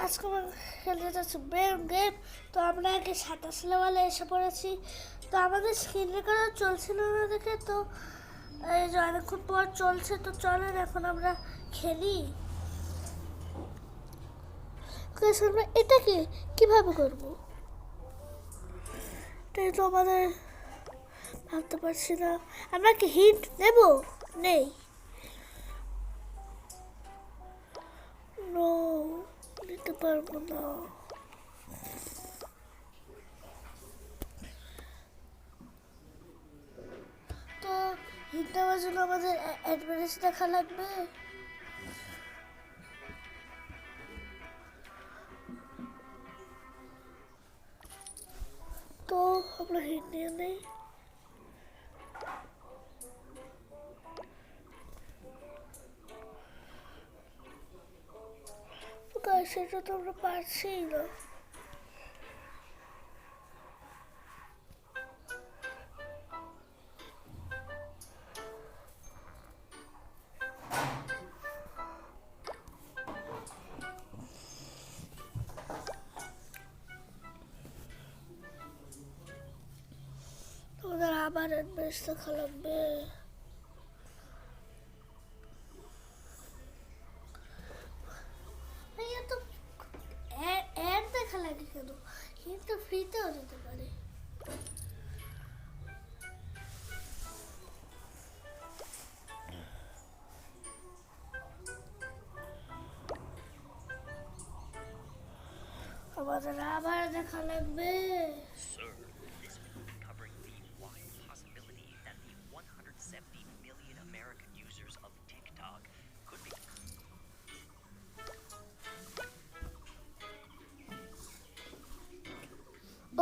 আজকে আমরা খেলতে যাচ্ছি ব্রেন গেম। তো আমরা আগে 27 লেভেলে এসে পড়েছি। তো আমাদের স্ক্রিন রেকর্ডার চলছিল না দেখে, তো এই যে অনেকক্ষণ পর চলছে। তো চলেন এখন আমরা খেলি। আমরা এটাকে কিভাবে করবো তাই তো আমাদের ভাবতে পারছি না। আমরা কি হিন্ট নেব? নেই, নো, নিতে পারবো না। তো হিন্ট নেওয়ার জন্য আমাদের অ্যাডভারেজ দেখা লাগবে। তো আমরা হিন্ট নিয়ে নেই। সেটা তো আমরা পারছি না। তোমাদের আবার অ্যাডভাইস দেখা লাগবে। তো অ্যাড দেখা লাগে কেন? কিন্তু ফ্রিতেও যেতে পারে। আমাদের আবার দেখা লাগবে।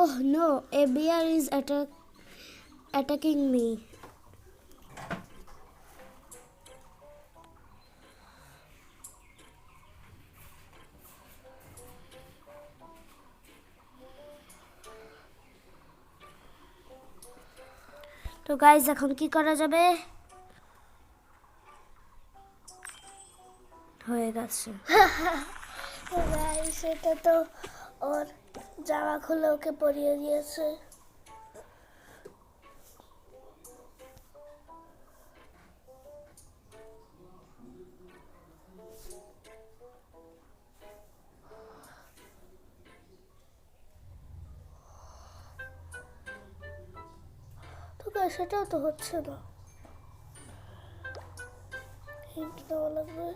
Oh no, a bear is attacking me. তো গাইস এখন কি করা যাবে? হয়ে গেছে। সেটা তো ওর জামা খুলে ওকে পরিয়ে দিয়েছে। সেটাও তো হচ্ছে না। হিন্ট দেওয়া লাগবে।